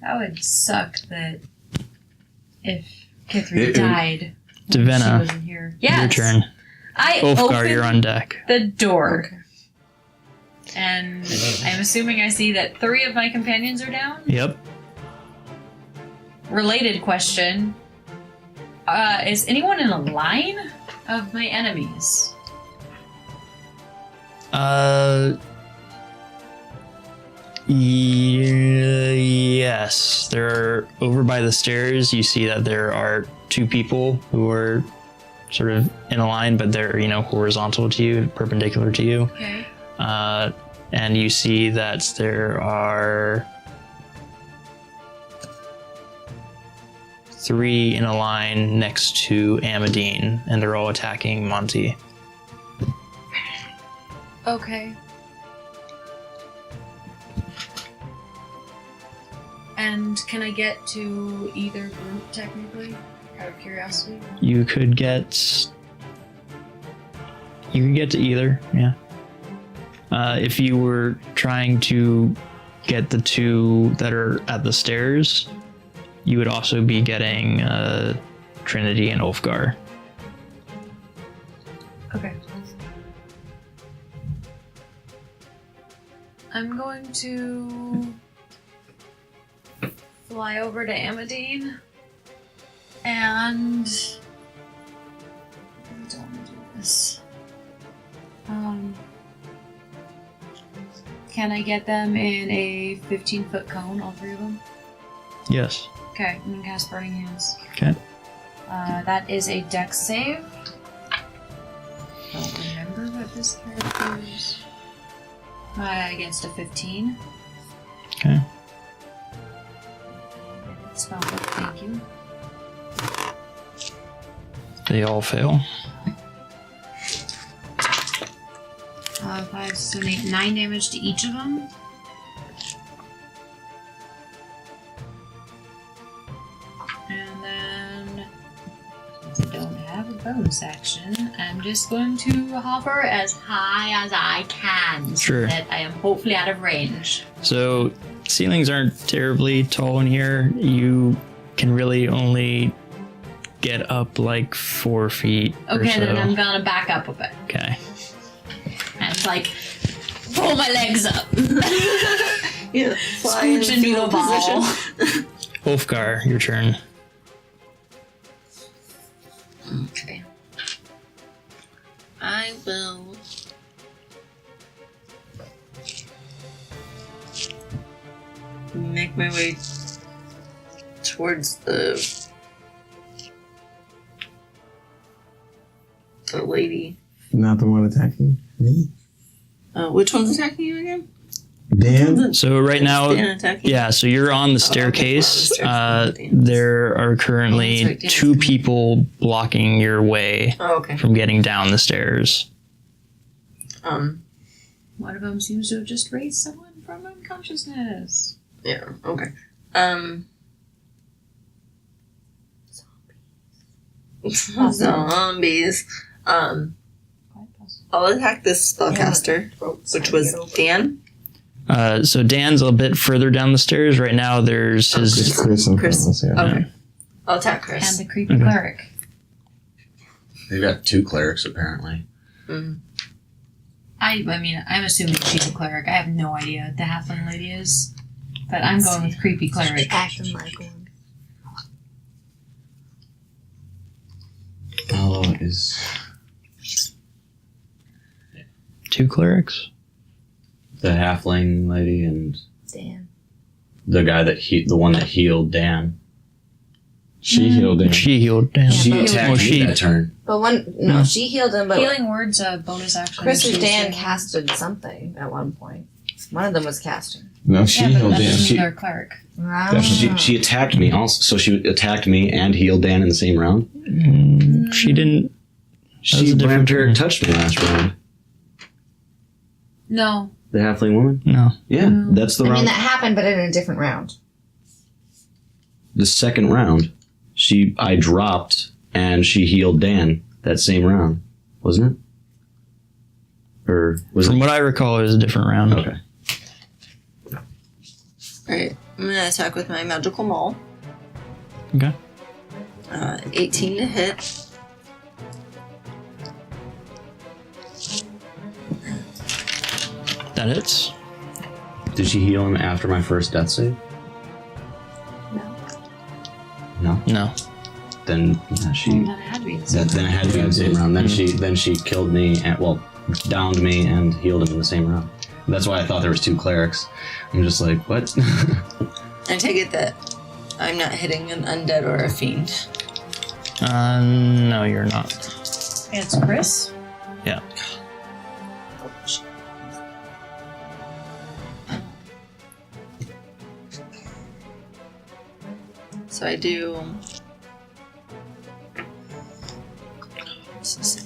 That would suck that if Kithri died, Divenna, she wasn't here. Yes. your turn. I Ulfgar, you're on deck. the door. Okay. And I'm assuming I see that 3 of my companions are down? Yep. Related question. Is anyone in a line of my enemies? Yes. They're over by the stairs. You see that there are 2 people who are sort of in a line, but they're, horizontal to you, perpendicular to you. Okay. And you see that there are 3 in a line next to Amadine, and they're all attacking Monty. Okay. And can I get to either group, technically? Out of curiosity? You could get to either, yeah. If you were trying to get the 2 that are at the stairs, you would also be getting Trinity and Ulfgar. Okay. I'm going to fly over to Amadine and I don't want to do this. Can I get them in a 15-foot cone, all 3 of them? Yes. Okay, I'm gonna cast Burning Hands. Okay. That is a dex save. Don't remember what this character's against a 15. Okay. Spellbook, thank you. They all fail. 5, 7, 8, 9 damage to each of them. And then, since I don't have a bonus action, I'm just going to hover as high as I can so Sure. that I am hopefully out of range. So ceilings aren't terribly tall in here. You can really only get up like 4 feet or Okay, so. then I'm gonna back up a bit. Okay. And like, pull my legs up. Yeah, fly in Scooch into fetal a ball. position. Ulfgar, your turn. Okay. I will make my way towards the lady. Not the one attacking me. Which one's attacking you again? Dan? So right now, Dan attacking? yeah, so you're on the staircase. Okay. There are currently Oh, that's right, Dan's 2 coming. people blocking your way Oh, okay. from getting down the stairs. One of them seems to have just raised someone from unconsciousness. Yeah, okay. Zombies. Quite possible. I'll attack this spellcaster, which was Dan. So Dan's a bit further down the stairs. Right now there's his... Chris and Chris. Chris. Yeah. Okay. I'll attack Chris. And the creepy cleric. They've got 2 clerics, apparently. I mean, I'm assuming she's a cleric. I have no idea what the halfling lady is. But I'm going with creepy cleric. Acting like one. Oh, is 2 clerics? the halfling lady and Dan. the guy that the one that healed Dan. She healed him. She healed Dan. She but- attacked Well, me she- that turn. But one, no, she healed him, but Healing word's a bonus action. Chris or She's Dan doing- casted something at one point. One of them was casting. No, she Yeah, but healed that Dan. doesn't mean She- they're a cleric. Wow. She attacked me also. So she attacked me and healed Dan in the same round. She didn't. She a different turn. touched me last round. No. The halfling woman. No. Yeah, No. that's the I mean, round. that happened, but in a different round. The second round, I dropped and she healed Dan that same round, wasn't it? Or was From it? what I recall, it was a different round. Okay. Alright, I'm gonna attack with my magical maul. Okay. 18 to hit. That hits. Did she heal him after my first death save? No. No? No. Then yeah, she. Then it had to be the same. Then it had to be in the same round. Then she killed me and downed me and healed him in the same round. That's why I thought there was 2 clerics. I'm just like, what? I take it that I'm not hitting an undead or a fiend. No, you're not. It's Chris. Yeah. So I do. This is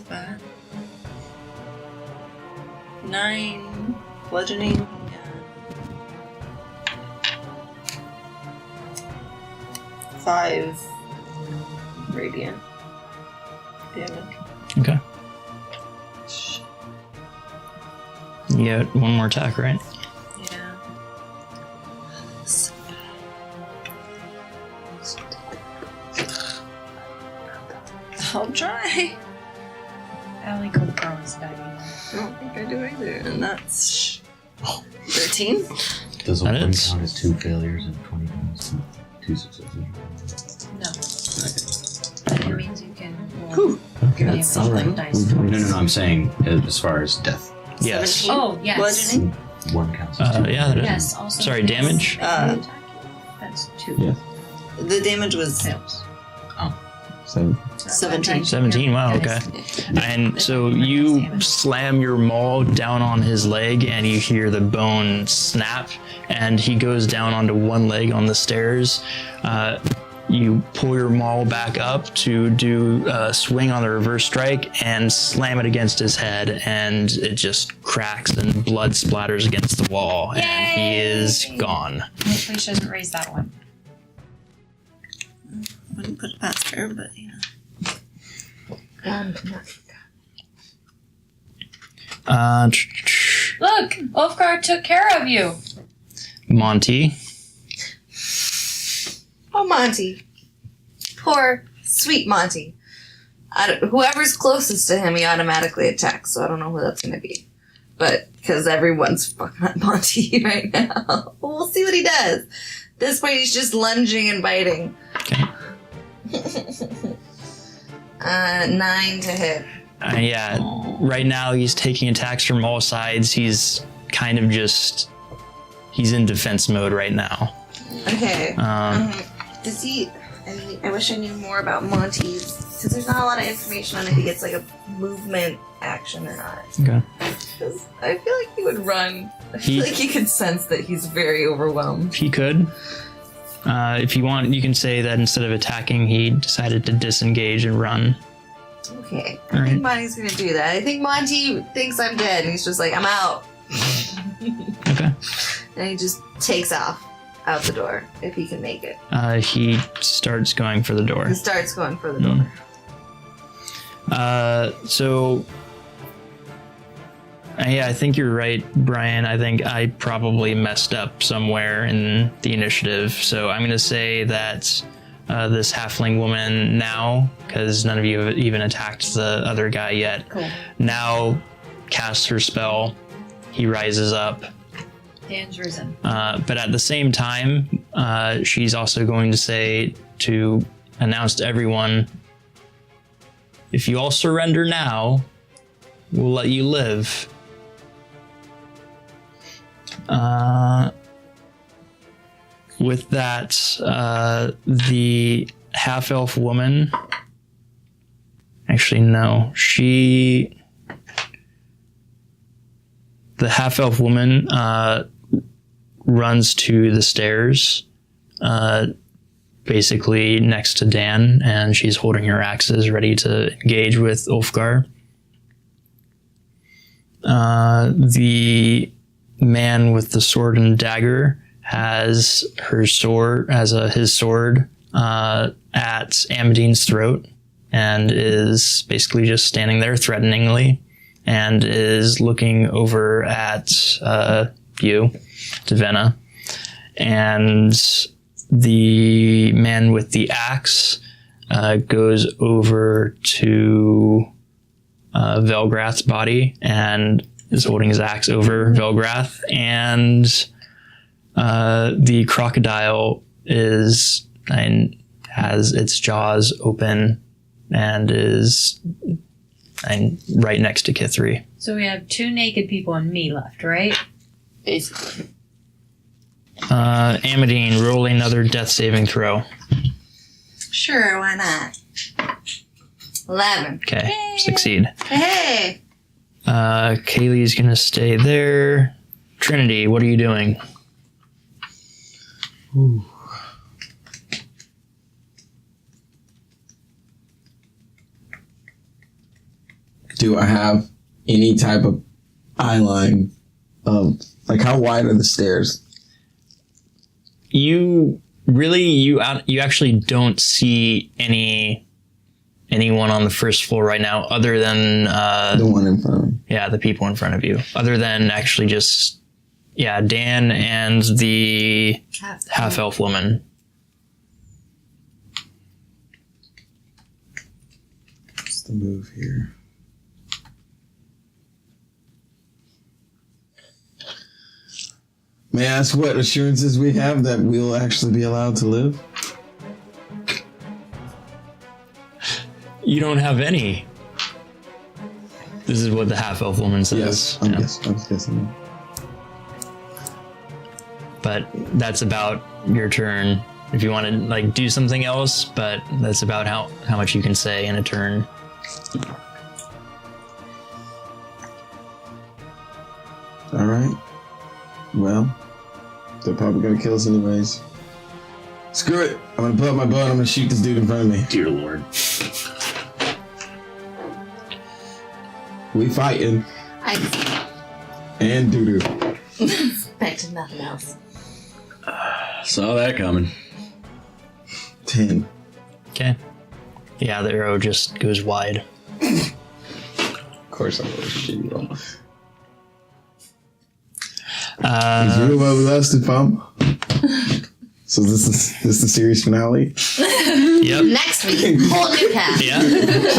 9 bludgeoning and 5 radiant damage. Okay. You get one more attack, right? Yeah. I'll try. Allie confirms that. I don't think I do either, and that's 13. Does a That 1 is. count as 2 failures and 20 points? 2 successes? No. But it means you can roll. Whew. Okay. That's something. Dice. No, I'm saying as far as death. Yes. 17 Oh, yes. bludgeoning. 1 counts as 2. Yeah, that is. Yes, also. Sorry, yes. damage? That's 2. Yeah. The damage was Fails. 17. 17, wow, okay. And so you slam your maul down on his leg and you hear the bone snap and he goes down onto one leg on the stairs. You pull your maul back up to do a swing on the reverse strike and slam it against his head and it just cracks and blood splatters against the wall and he is gone. Hopefully she doesn't raise that one. wouldn't put it past her, but you know. Look, Ulfgar took care of you. Monty. Oh, Monty. Poor, sweet Monty. Whoever's closest to him, he automatically attacks, so I don't know who that's going to be. But, because everyone's fucking at Monty right now. We'll see what he does. This point, he's just lunging and biting. Okay. 9 to hit. Yeah, right now he's taking attacks from all sides. He's kind of just... He's in defense mode right now. Okay. Does he... I wish I knew more about Monty's, because there's not a lot of information on if he gets like a movement action or not. Okay. Because I feel like he would run. I feel like you could sense that he's very overwhelmed. He could. If you want, you can say that instead of attacking, he decided to disengage and run. Okay. All I right. think Monty's gonna do that. I think Monty thinks I'm dead, and he's just like, I'm out. Okay. And he just takes off out the door, if he can make it. He starts going for the door. He starts going for the door. Yeah, I think you're right, Brian. I think I probably messed up somewhere in the initiative. So I'm going to say that this halfling woman now, because none of you have even attacked the other guy yet, Cool. now casts her spell. He rises up. Dan's risen. But at the same time, she's also going to say to announce to everyone, if you all surrender now, we'll let you live. With that, the half-elf woman... Actually, no. The half-elf woman runs to the stairs, basically next to Dan, and she's holding her axes ready to engage with Ulfgar. The man with the sword and dagger has his sword at Amadine's throat and is basically just standing there threateningly and is looking over at you, Divenna. and the man with the axe goes over to Velgrath's body and is holding his axe over Velgrath, and the crocodile has its jaws open and is right next to Kithri. So we have 2 naked people and me left, right? Basically. Amadine, roll another death saving throw. Sure, why not? 11. Okay, Yay. succeed. Hey! Kaylee's gonna stay there. Trinity, what are you doing? Ooh. Do I have any type of eye line of, like, how wide are the stairs? You actually don't see anyone on the first floor right now, other than The one in front of me. the people in front of you. Other than actually just Dan and the half elf woman. What's the move here? May I ask what assurances we have that we'll actually be allowed to live? You don't have any. This is what the half elf woman says. I'm guessing. But that's about your turn. If you want to do something else, but that's about how much you can say in a turn. All right. Well, they're probably gonna kill us anyways. Screw it. I'm gonna pull out my bow and I'm gonna shoot this dude in front of me. Dear Lord. We fighting I and doo-doo. expected nothing else. Saw that coming. 10. Okay. Yeah, the arrow just goes wide. Of course I will shoot you all. Uh, Is real well lasted, fam? So this is the series finale? Yep. Next week, whole new cast. Yeah.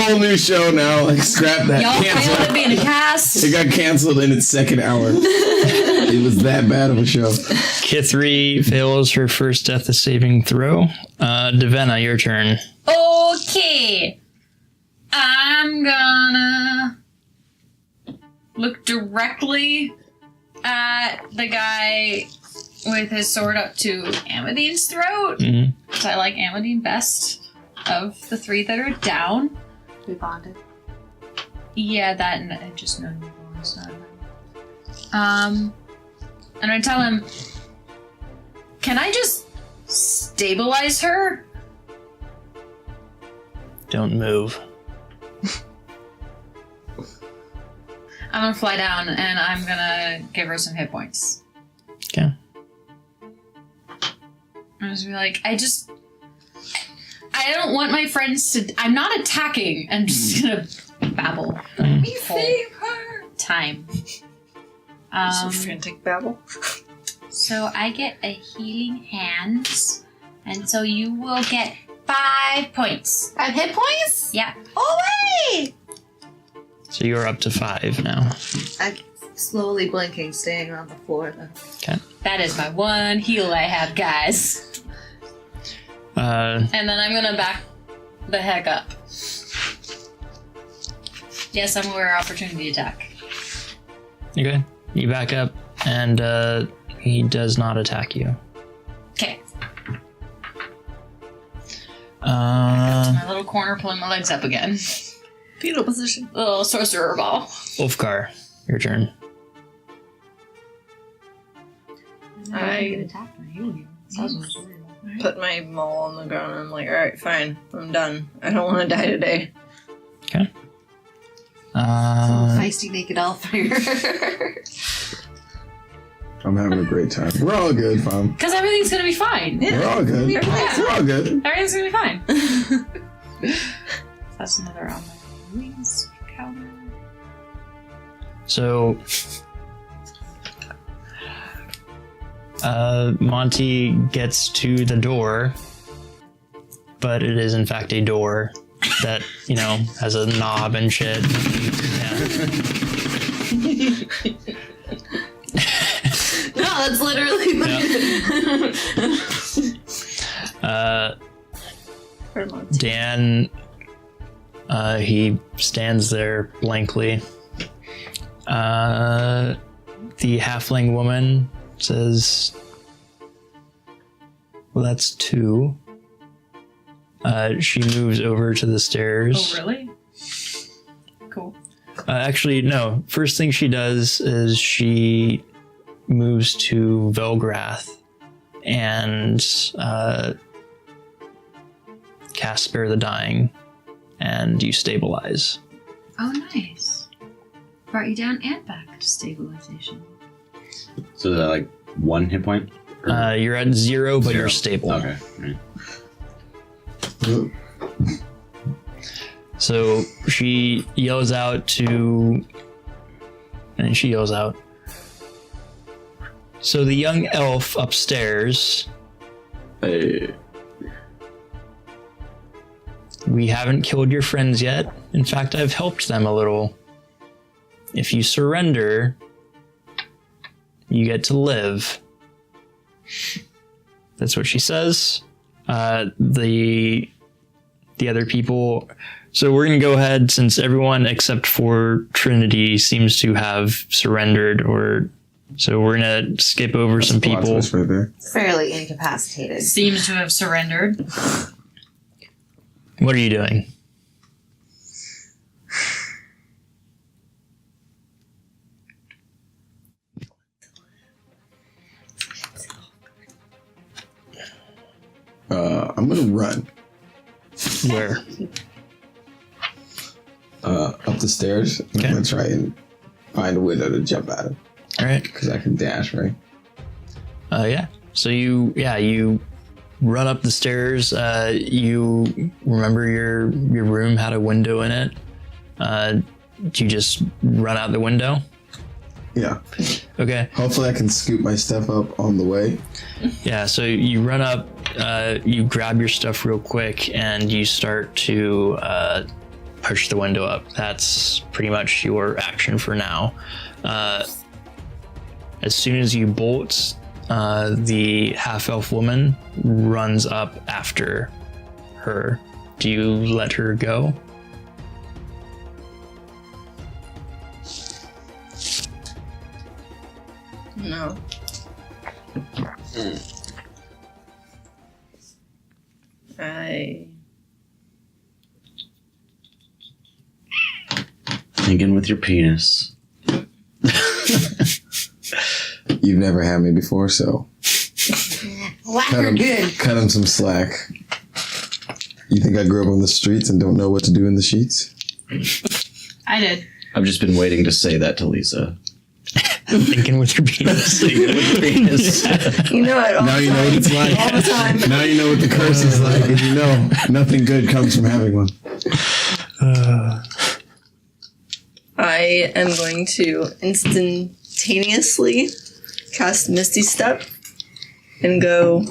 Whole new show now. Like, scrap that. Y'all Cancel. failed at being a cast. It got canceled in its second hour. It was that bad of a show. Kithri fails her first death saving throw. Divenna, your turn. Okay. I'm gonna look directly at the guy with his sword up to Amadine's throat. Mhm. Because I like Amadine best of the 3 that are down. We bonded. Yeah, that and I just know you bonus, not and I tell him, can I just stabilize her? Don't move. I'm gonna fly down and I'm gonna give her some hit points. Okay. I'm just be like, I don't want my friends to. I'm not attacking. I'm just gonna babble the whole her. time. So frantic babble. So I get a healing hands, and so you will get 5 points. 5 hit points? Yeah. Oh, wait! So you're up to 5 now. I'm slowly blinking, staying on the floor, though. Okay. That is my one heal I have, guys. And then I'm gonna back the heck up. Yes, I'm aware opportunity attack. Okay. You back up, and he does not attack you. Okay. Uh, My little corner pulling my legs up again. Fetal position. Little sorcerer ball. Ulfgar, your turn. I put my maul on the ground and I'm like, alright, fine. I'm done. I don't want to die today. Okay. Feisty naked elf fire. I'm having a great time. We're all good, fam. Because everything's gonna be fine. We're all good. Yeah. We're all good. Everything's gonna be fine. That's another on my wings counter. So, Monty gets to the door, but it is in fact a door that, has a knob and shit. No, that's literally what Dan, he stands there blankly. The halfling woman says, well, that's 2. She moves over to the stairs. Oh, really? Cool. Actually, no. First thing she does is she moves to Velgrath and cast Spare the Dying, and you stabilize. Oh, nice. Brought you down and back to stabilization. So is that like 1 hit point? You're at 0, but 0. you're stable. Okay. Right. So she yells out. So the young elf upstairs. Hey. We haven't killed your friends yet. In fact, I've helped them a little. If you surrender, you get to live. That's what she says. The other people. So we're going to go ahead, since everyone except for Trinity seems to have surrendered, so we're going to skip over some people. Right there. fairly incapacitated. Seems to have surrendered. What are you doing? I'm gonna run Where? up the stairs. Okay. I'm gonna try and find a window to jump out of, All right. because I can dash, right? Yeah. So you run up the stairs. You remember your room had a window in it. Do you just run out the window? Yeah. Okay. Hopefully I can scoop my stuff up on the way. Yeah. So you run up. You grab your stuff real quick, and you start to push the window up. That's pretty much your action for now. As soon as you bolt, the half-elf woman runs up after her. Do you let her go? No. Thinking with your penis. You've never had me before, so Good. cut him some slack. You think I grew up on the streets and don't know what to do in the sheets? I did. I've just been waiting to say that to Lysa. Thinking with your penis. Thinking with your penis. You know it all Now the you know time. what it's like. All the time. Now you know what the curse is like, and you know nothing good comes from having one. I am going to instantaneously cast Misty Step and go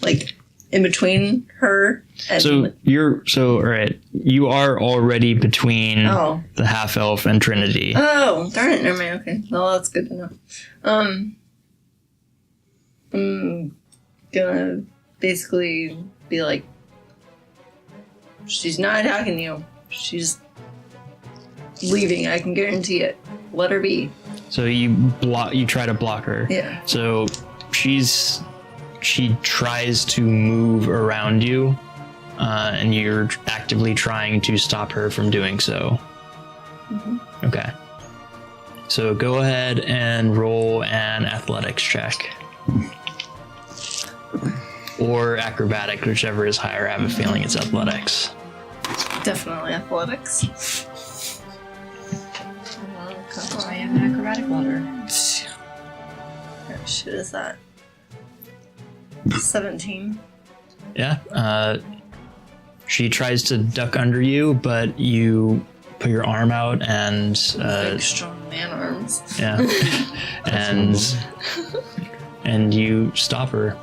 like in between her and all right. You are already between Oh. the half elf and Trinity. Oh, darn it, never mind, okay. Well, that's good to know. I'm gonna basically be like, she's not attacking you. She's leaving, I can guarantee it. Let her be. So you try to block her. Yeah. So she tries to move around you, and you're actively trying to stop her from doing so. Mm-hmm. Okay. So go ahead and roll an athletics check. Or acrobatic, whichever is higher. I have a feeling it's athletics. Definitely athletics. I am an acrobatic water. What shit is that? 17. Yeah. She tries to duck under you, but you put your arm out and Big strong man arms. yeah, and and you stop her.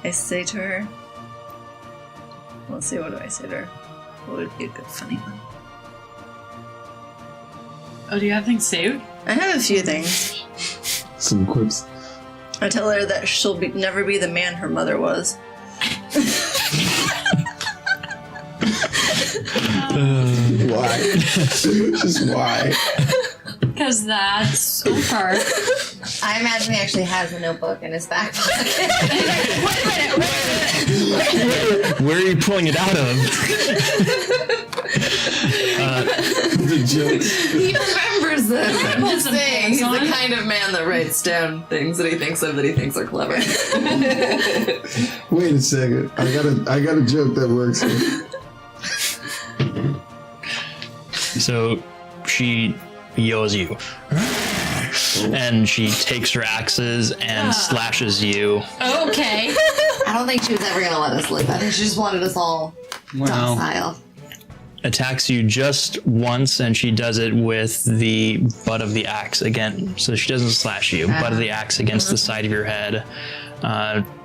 I say to her, let's see, what do I say to her? What would be a good funny one? Oh, do you have things saved? I have a few things. Some quips. I tell her that she'll never be the man her mother was. Why? Just why? Because that's Ulfgar. I imagine he actually has a notebook in his back pocket. Where are you pulling it out of? The jokes. He remembers them. Pull Just some saying, he's pants the on. kind of man that writes down things that he thinks of that he thinks are clever. Wait a second. I got a joke that works here. So she yells you, and she takes her axes and slashes you. Okay. I don't think she was ever gonna let us live. I think she just wanted us all docile. Attacks you just once, and she does it with the butt of the axe again. So she doesn't slash you. Butt of the axe against the side of your head.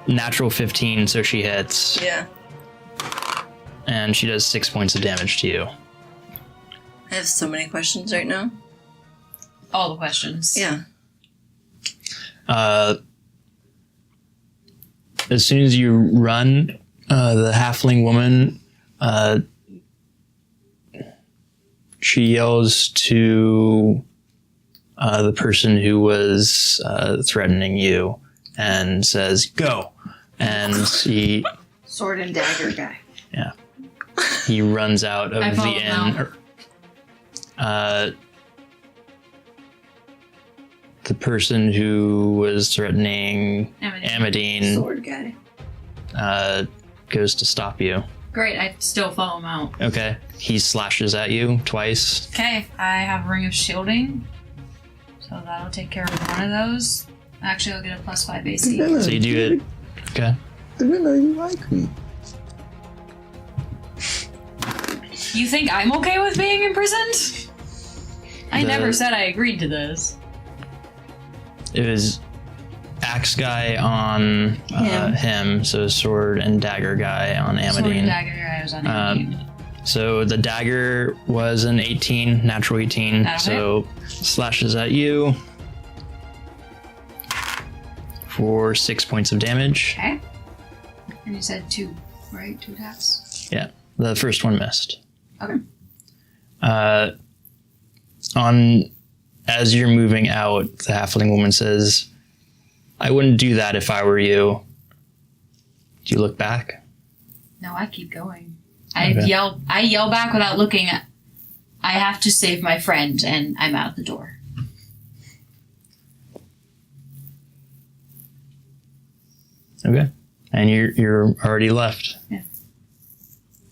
Natural 15, so she hits. Yeah. And she does 6 points of damage to you. I have so many questions right now. All the questions. Yeah. As soon as you run, the halfling woman, she yells to the person who was threatening you and says, "Go!" And he Sword and dagger guy. he runs out of I the follow inn. The person who was threatening Amadine Sword guy. goes to stop you. Great, I still follow him out. Okay. He slashes at you twice. Okay, I have Ring of Shielding. So that'll take care of one of those. Actually, I'll get a +5 AC. So you do it. Okay. Divenna, you like me. You think I'm okay with being imprisoned? I The- never said I agreed to this. It was axe guy on him, so sword and dagger guy on Amadine. Sword and dagger, I was on Amadine. So the dagger was an 18, natural 18. That'll So slashes at you for 6 points of damage. Okay. And you said 2, right? 2 attacks? Yeah, the first one missed. Okay. As you're moving out, the halfling woman says, "I wouldn't do that if I were you." Do you look back? No, I keep going. I Okay. yell back without looking. I have to save my friend, and I'm out the door. Okay. And you're already left.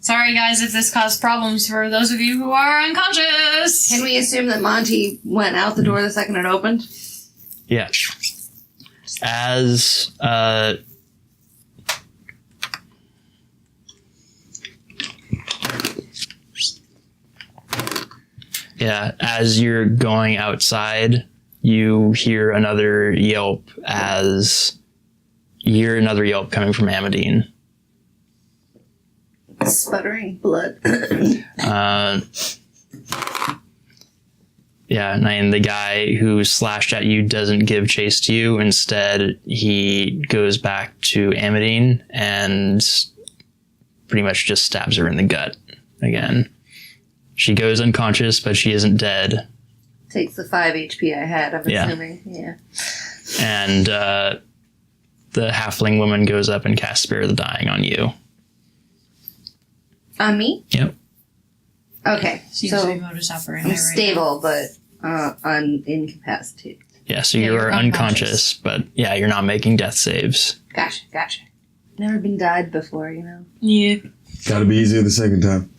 Sorry, guys, if this caused problems for those of you who are unconscious. Can we assume that Monty went out the door the second it opened? Yeah. As as you're going outside, you hear another yelp coming from Amadine. Sputtering blood. And the guy who slashed at you doesn't give chase to you. Instead, he goes back to Amadine and pretty much just stabs her in the gut again. She goes unconscious, but she isn't dead. Takes the 5 HP I had, I'm Yeah. assuming. Yeah. And the halfling woman goes up and casts Spare the Dying on you. On me? Yep. Okay. Seems to be So modus operandi I'm right stable, but incapacitated. Yeah, so Yeah, you you're are unconscious, but yeah, you're not making death saves. Gotcha. Never been died before, you know. Yeah. Gotta be easier the second time.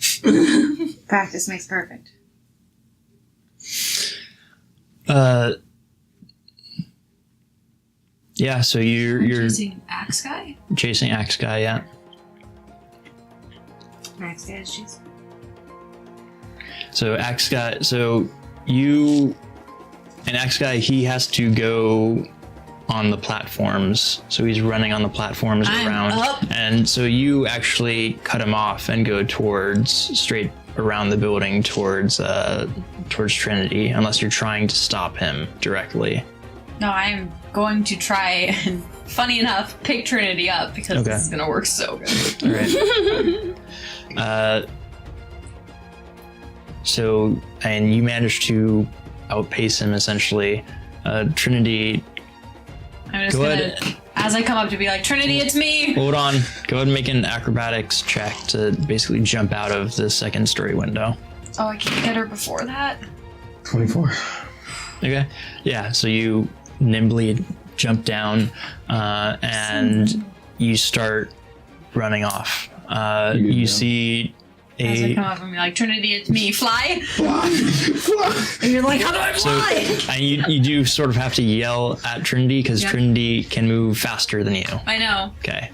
Practice makes perfect. Yeah, so you're Chasing Axe Guy? chasing Axe Guy, yeah. Next guys, she's. So Axe Guy, so you and Axe Guy, he has to go on the platforms. So he's running on the platforms around. up. And so you actually cut him off and go straight around the building towards Trinity, unless you're trying to stop him directly. No, I'm going to try and, funny enough, pick Trinity up because this is going to work so good. All right. So, and you managed to outpace him essentially. Trinity, I'm just going to, as I come up to be like, Trinity, it's me! hold on. Go ahead and make an acrobatics check to basically jump out of the second story window. Oh, I can't get her before that? 24. Okay. Yeah, so you nimbly jump down and you start running off. You see As I come up and be like, Trinity, it's me, fly! Fly! And you're like, how do I fly? And you do sort of have to yell at Trinity because Trinity can move faster than you. I know. Okay.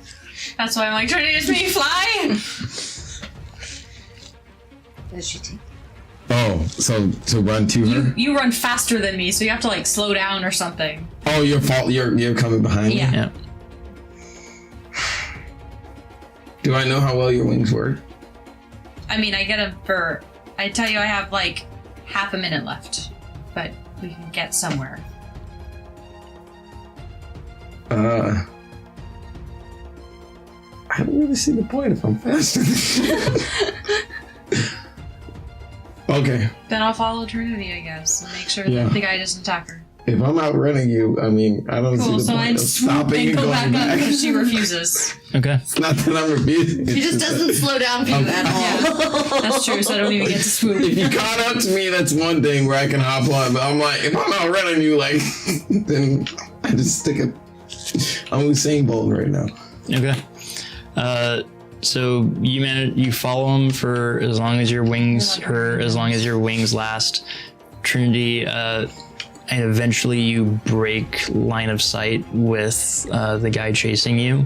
That's why I'm like, Trinity, it's me, fly! Does she take? Oh, so to run to her? You run faster than me, so you have to like slow down or something. Oh, your fault. You're coming behind me? Yeah. Do I know how well your wings work? I mean, I get them for... I tell you, I have like half a minute left, but we can get somewhere. I don't really see the point if I'm faster than you. Okay. Then I'll follow Trinity, I guess, and make sure Yeah. that the guy doesn't attack her. If I'm outrunning you, I mean, I don't Cool, see so the point I'd of swoop stopping and and go going back up back. because she refuses. Okay. It's not that I'm refusing. She it's just doesn't slow down for you at all. Yeah, that's true, so I don't even get to swoop. If you caught up to me, that's one thing where I can hop on. But I'm like, if I'm outrunning you, like, then I just stick it. I'm Usain Bolt right now. Okay. So you follow him for as long as your wings last. Trinity, and eventually you break line of sight with the guy chasing you,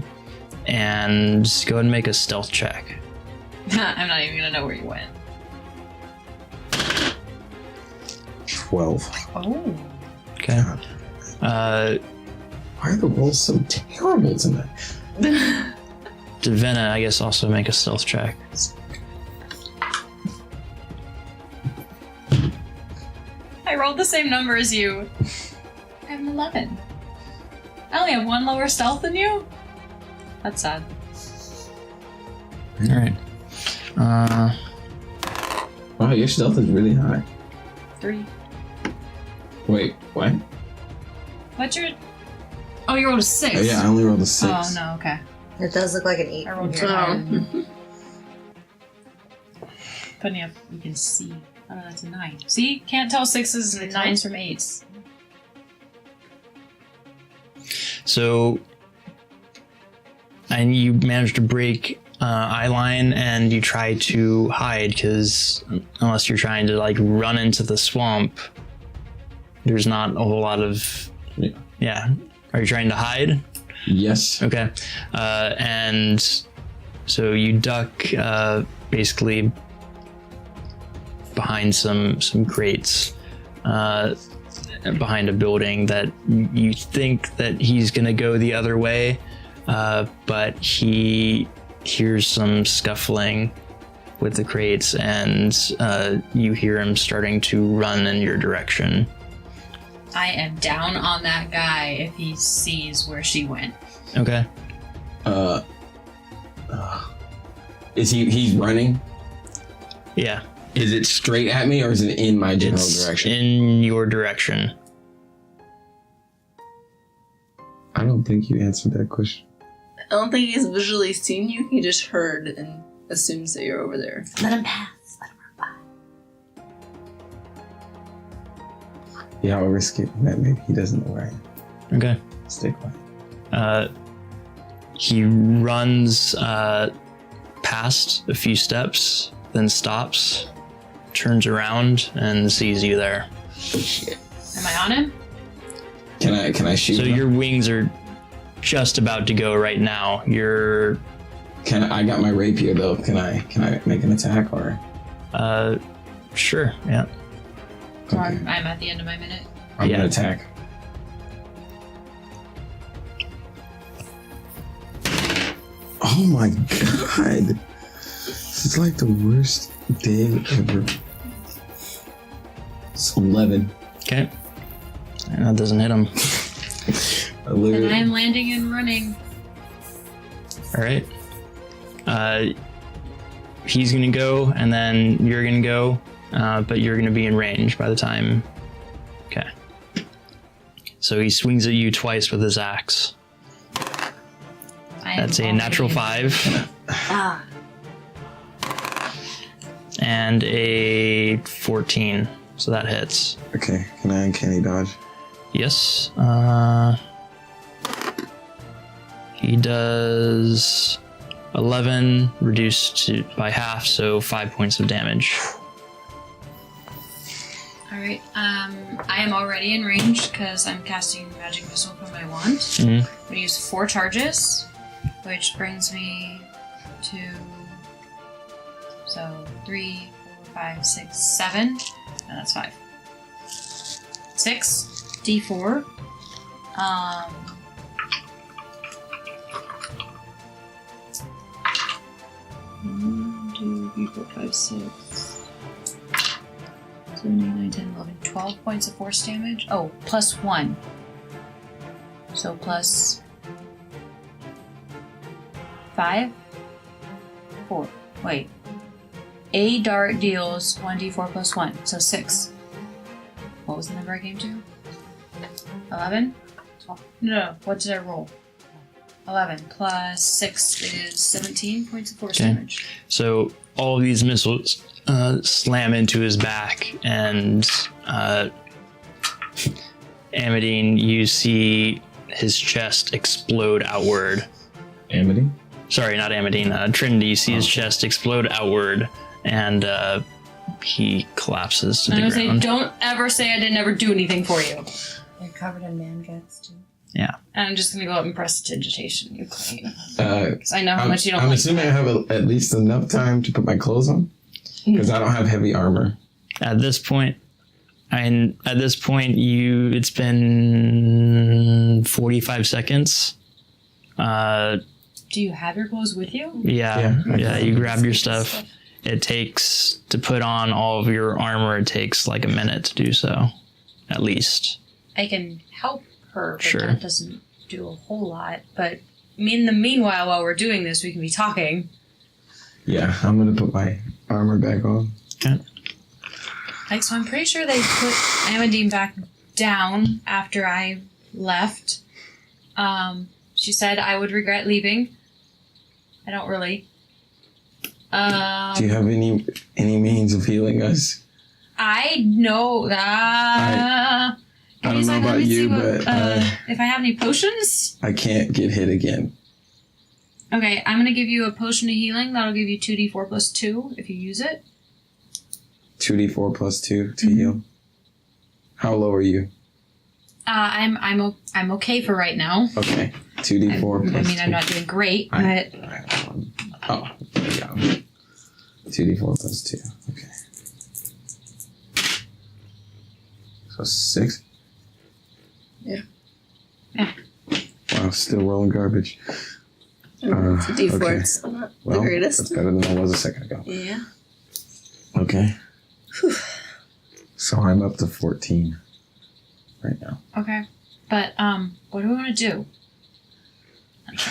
and go ahead and make a stealth check. I'm not even gonna know where you went. 12. Oh. Okay. Why are the rolls so terrible tonight? Divenna, I guess, also make a stealth check. I rolled the same number as you. I have an 11. I only have one lower stealth than you? That's sad. Alright. Wow, your stealth is really high. 3. Wait, what? What's your... Oh, you rolled a 6. Oh, yeah, I only rolled a 6. Oh, no, okay. It does look like an 8. I rolled here. 9. Funny enough, you can see. Oh, no, that's a 9. See? Can't tell 6s and 9s from 8s. So, and you manage to break eye line, and you try to hide, because unless you're trying to like run into the swamp, there's not a whole lot of... Yeah. Are you trying to hide? Yes. Okay. And so you duck basically behind some crates, behind a building that you think that he's gonna go the other way, but he hears some scuffling with the crates, and you hear him starting to run in your direction. I am down on that guy if he sees where she went. Okay. Is he's running? Yeah. Is it straight at me or is it in my general It's direction? in your direction. I don't think you answered that question. I don't think he's visually seen you. He just heard and assumes that you're over there. Let him pass. Let him run by. Yeah, I'll risk it that maybe he doesn't know where I am. Okay. Stay quiet. He runs past a few steps, then stops, turns around, and sees you there. Am I on him? Can I shoot So him? your wings are just about to go right now. I got my rapier though. Can I make an attack or? Sure, yeah. So Okay. I'm at the end of my minute. I'm Yeah. gonna attack. Oh my god! This is like the worst day ever. It's 11. Okay. And that doesn't hit him. I And literally. I am landing and running. All right. He's gonna go, and then you're gonna go, but you're gonna be in range by the time. Okay. So he swings at you twice with his axe. I am That's a already natural in- 5 Ah. and a 14. So that hits. Okay, can I uncanny dodge? Yes. He does 11 reduced by half, so 5 points of damage. All right. I am already in range because I'm casting magic missile from my wand. Mhm. I'm gonna use 4 charges, which brings me to 3, 4, 5, 6, 7. No, that's 5. 6 D4. 1, 2, 3, 4, 5, 6. 7, 8, 9, 10, 11, 12 points of force damage. Oh, plus 1. So plus 5? 4. Wait. A dart deals 1d4 plus 1, so 6. What was the number I came to? 11? No, what did I roll? 11 plus 6 is 17 points of force Okay. damage. So all of these missiles slam into his back, and Amadine, you see his chest explode outward. Amity? Sorry, not Amadine. Trinity, you see his chest explode outward, and he collapses to I'm the gonna say, ground. don't ever say I didn't ever do anything for you. They're covered in man guts too. Yeah. And I'm just gonna go up and press digitation. You clean. Uh, Because I know how much you don't I'm like. assuming I have at least enough time to put my clothes on? Because I don't have heavy armor. At this point, it's been 45 seconds. Do you have your clothes with you? Yeah, Yeah. you grab your stuff. It takes, to put on all of your armor, it takes like a minute to do so, at least. I can help her, but Sure. that doesn't do a whole lot. But in the meanwhile, while we're doing this, we can be talking. Yeah, I'm gonna put my armor back on. Okay. Like, so I'm pretty sure they put Amadine back down after I left. She said I would regret leaving. I don't really. Do you have any means of healing us? I know that. I don't know about you, but if I have any potions. I can't get hit again. Okay, I'm gonna give you a potion of healing. That'll give you 2d4 plus 2 if you use it. 2d4 plus 2 to heal. How low are you? I'm okay for right now. Okay, 2d4 plus 2. I'm not doing great, but Oh, there we go. 2d4 plus 2. Okay. So 6? Yeah. Wow, still rolling garbage. It's a D4. Okay. It's not Well, the greatest. that's better than I was a second ago. Yeah. Okay. So I'm up to 14 right now. okay. But what do we want to do?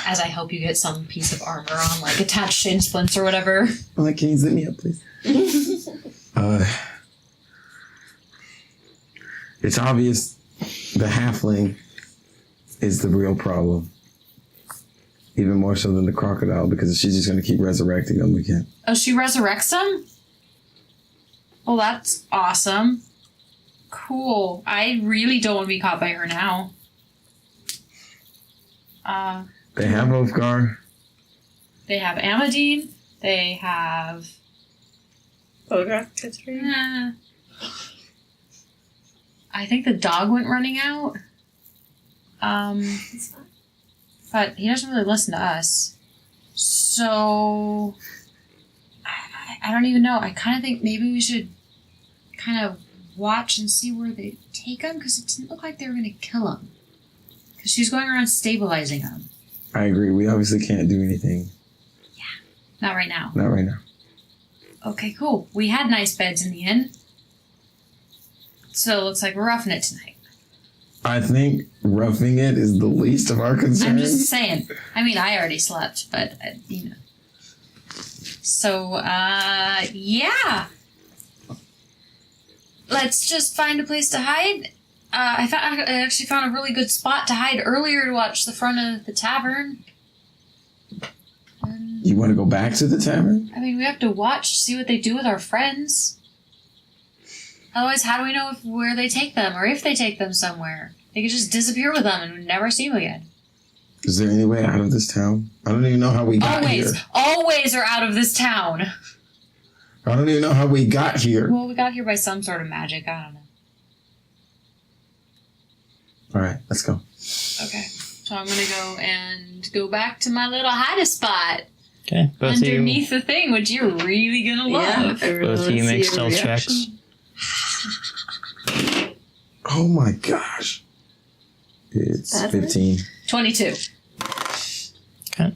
As I help you get some piece of armor on, like attached shin splints or whatever. I'm like, can you zip me up, please? It's obvious the halfling is the real problem. Even more so than the crocodile, because she's just going to keep resurrecting them again. Oh, she resurrects them? Well, that's awesome. Cool. I really don't want to be caught by her now. They have Ulfgar. They have Amadine. They have... Velgrath, Kithri. I think the dog went running out. But he doesn't really listen to us. So... I don't even know. I kind of think maybe we should kind of watch and see where they take him? Because it didn't look like they were going to kill him. Because she was going around stabilizing him. I agree. We obviously can't do anything. Not right now. Not right now. Okay, cool. We had nice beds in the inn. So it looks like we're roughing it tonight. I think roughing it is the least of our concerns. I'm just saying. I mean, I already slept, but, you know. So, yeah. Let's just find a place to hide. I actually found a really good spot to hide earlier to watch the front of the tavern. You want to go back to the tavern? I mean, we have to watch, see what they do with our friends. Otherwise, how do we know where they take them, or if they take them somewhere? They could just disappear with them and we'd never see them again. Is there any way out of this town? I don't even know how we got here. Always are out of this town. I don't even know how we got here. Well, we got here by some sort of magic. I don't know. All right, let's go. Okay. So I'm going to go back to my little hiding spot. Okay, both of you. Underneath the thing, which you're really going to love. I really Both of wanna you make see your stealth reaction. checks. Oh my gosh. It's That's 15. 22. Okay.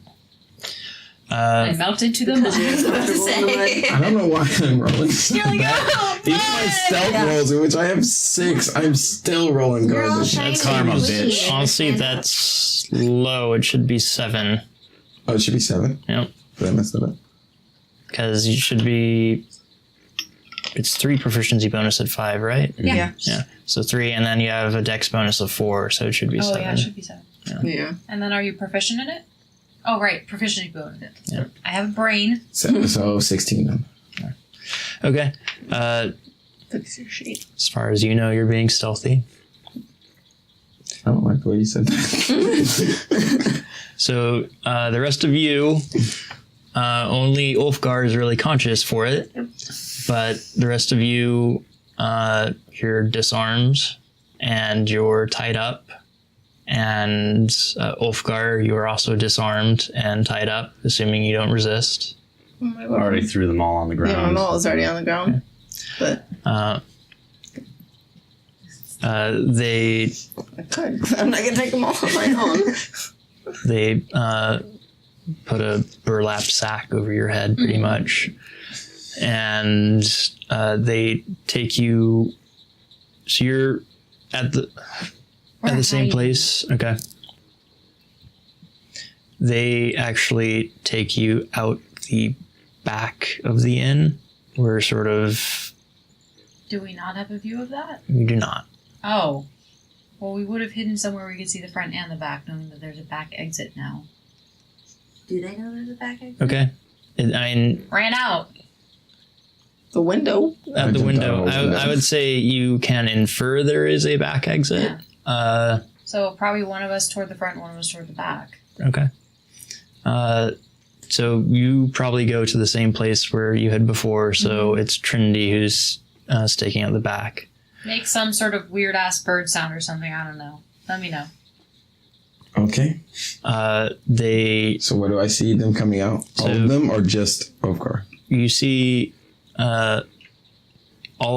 I melt into the mud. Because you're comfortable in the mud. I don't know why I'm rolling so You're like, bad. oh, Even my stealth rolls, in which I have 6, I'm still rolling You're all garbage. shiny. That's karma, and bitch. clean. Honestly, that's low. It should be 7. Oh, it should be 7? Yep. Did I mess that up? Because you should be... It's 3 proficiency bonus at 5, right? Yeah. Yeah. So 3, and then you have a dex bonus of 4, so it should be 7. Oh, yeah, it should be 7. Yeah. And then are you proficient in it? Oh, right. Proficiency bonus. Yeah. I have a brain. So 16 then. Okay. Fix your sheet. As far as you know, you're being stealthy. I don't like the way you said that. So the rest of you, only Ulfgar is really conscious for it. But the rest of you, you're disarmed and you're tied up. And Ulfgar, you are also disarmed and tied up, assuming you don't resist. Oh my I god. already threw them all on the ground. Yeah, my ball is already on the ground. But They I could. I'm not gonna take them all on my own. they put a burlap sack over your head, pretty much, and they take you. So you're at the same hiding. place. Okay. They actually take you out the back of the inn. We're sort of. Do we not have a view of that? We do not. Oh. Well, we would have hidden somewhere we could see the front and the back, knowing that there's a back exit now. Do they know there's a back exit? Okay. I mean, Ran out. The window. at the jumped window, out over that. I would say you can infer there is a back exit. So probably one of us toward the front, one of us toward the back. Okay. So you probably go to the same place where you had before. So it's Trinity who's staking out the back. Make some sort of weird ass bird sound or something. I don't know. Let me know. Okay. They So what do I see them coming out? All So- of them or just Ulfgar? you see all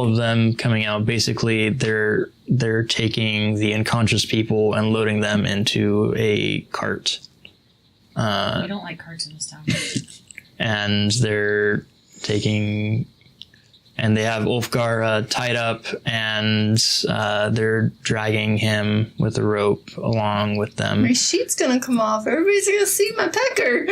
of them coming out. Basically, they're taking the unconscious people and loading them into a cart. We don't like carts in this town. And they're taking, and they have Ulfgar tied up, and they're dragging him with a rope along with them. My sheet's gonna come off. Everybody's gonna see my pecker.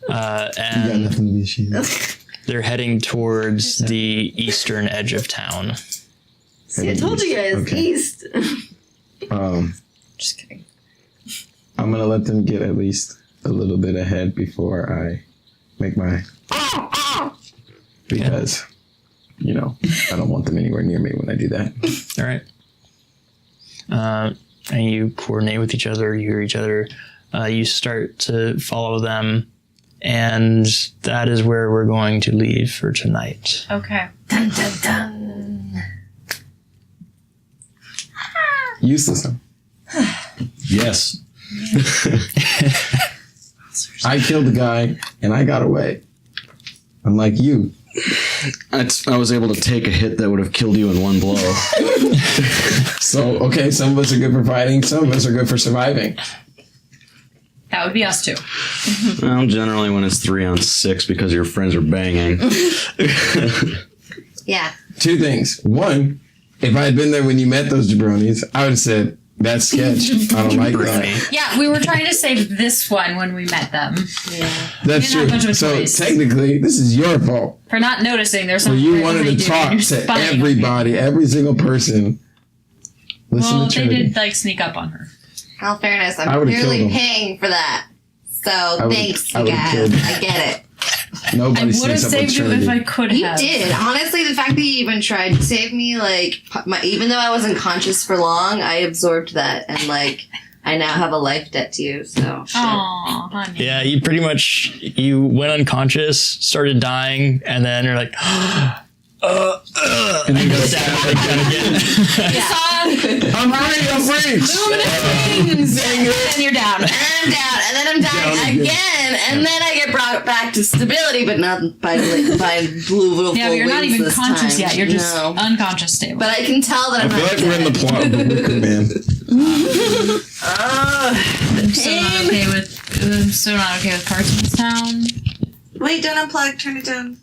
You got And nothing to be ashamed of. they're heading towards the eastern edge of town. See, I told you guys, Okay. east. Just kidding. I'm gonna let them get at least a little bit ahead before I make my because you know I don't want them anywhere near me when I do that. All right. And you coordinate with each other, you hear each other, you start to follow them, and that is where we're going to leave for tonight. Okay. Dun dun dun. Useless. Yes. I killed the guy and I got away. Unlike you. I was able to take a hit that would have killed you in one blow. So, okay, some of us are good for fighting, some of us are good for surviving. That would be us too. Well, generally when it's 3 on 6 because your friends are banging. Yeah. 2 things. 1, if I had been there when you met those jabronis, I would have said, that's sketch. I don't like that. Yeah, we were trying to save this one when we met them. Yeah. That's We didn't have much of true. a So choice. technically, this is your fault. For not noticing there's So something you right wanted behind to you, talk and you're to spying on me. everybody, every single person. Listen Well, to they Trinity. did like sneak up on her. All fairness, I I'm would've clearly killed him. paying for that. So would've- thanks, I you would've guys. killed him. I get it. Nobody I would have sneaks up on saved you Trinity. if I could You have. did. Honestly, the fact that you even tried to save me, like, even though I wasn't conscious for long, I absorbed that. And, like, I now have a life debt to you, so. Shit. Aw, honey. Yeah, you pretty much you went unconscious, started dying, and then you're like, and then go down again. I'm free! Luminous things! And you're down. And I'm down, and then I'm dying again, and then I get brought back to stability, but not by blue. Yeah, but you're not even conscious yet. You're just No. unconscious stable. But I can tell that I I'm feel not like we're in the dead. plot of the Wicker Man. I'm so not okay with carts in this town. Wait, don't unplug. Turn it down.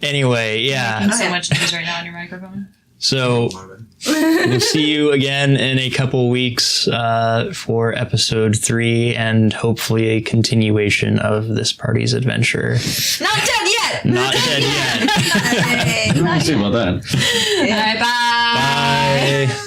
Anyway, yeah. Making so Okay. much noise right now on your microphone. So we'll see you again in a couple weeks for episode 3 and hopefully a continuation of this party's adventure. Not dead yet. Not dead yet. Let's see about that. Bye bye. Bye.